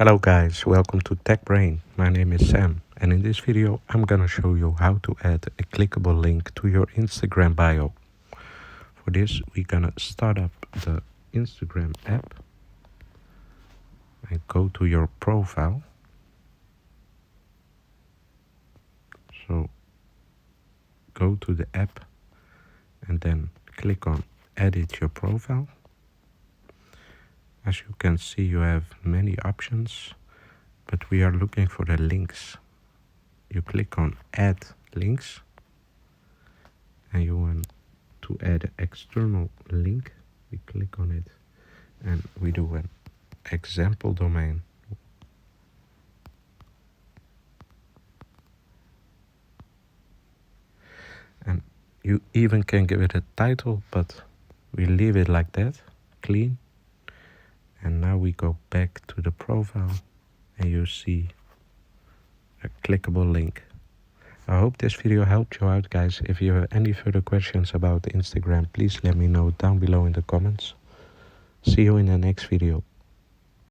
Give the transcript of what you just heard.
Hello guys, welcome to Tech Brain. My name is Sam, and in this video I'm gonna show you how to add a clickable link to your Instagram bio. For this we're gonna start up the Instagram app and go to your profile. So go to the app and then click on edit your profile. As you can see, you have many options, but we are looking for the links. You click on add links and you want to add an external link. We click on it and we do an example domain. And you even can give it a title, but we leave it like that, clean. And now we go back to the profile and you see a clickable link. I hope this video helped you out, guys. If you have any further questions about Instagram, please let me know down below in the comments. See you in the next video.